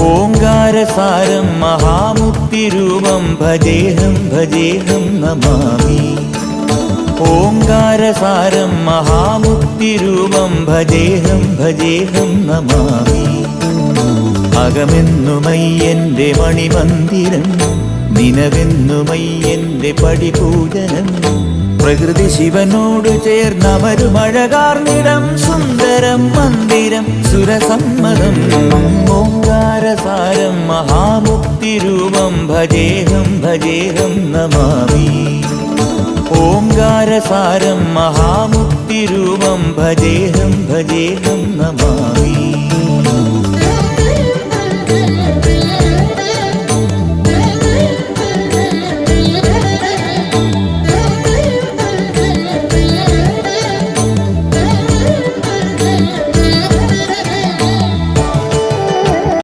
ഓംകാരസാരം മഹാമുക്തിരൂപം ഭജേഹം ഭജേഹം നമാമി. ഓംകാരസാരം മഹാമുക്തിരൂപം ഭജേഹം ഭജേഹം നമാമി. അകമെന്നുമയ്യന്റെ മണിമന്ദിരം, നിനവെന്നുമയ്യന്റെ പടിപൂജനം. പ്രകൃതി ശിവനോട് ചേർന്നമരുമഴകാർന്നിടം, സുന്ദരം മന്ദിരം സുരസമ്മതം. ഓംകാരസാരം മഹാമുക്തിരൂപം ഭജേഹം ഭജേഹം നമാമി. ഓംകാരസാരം മഹാമുക്തിരൂപം ഭജേഹം ഭജേഹം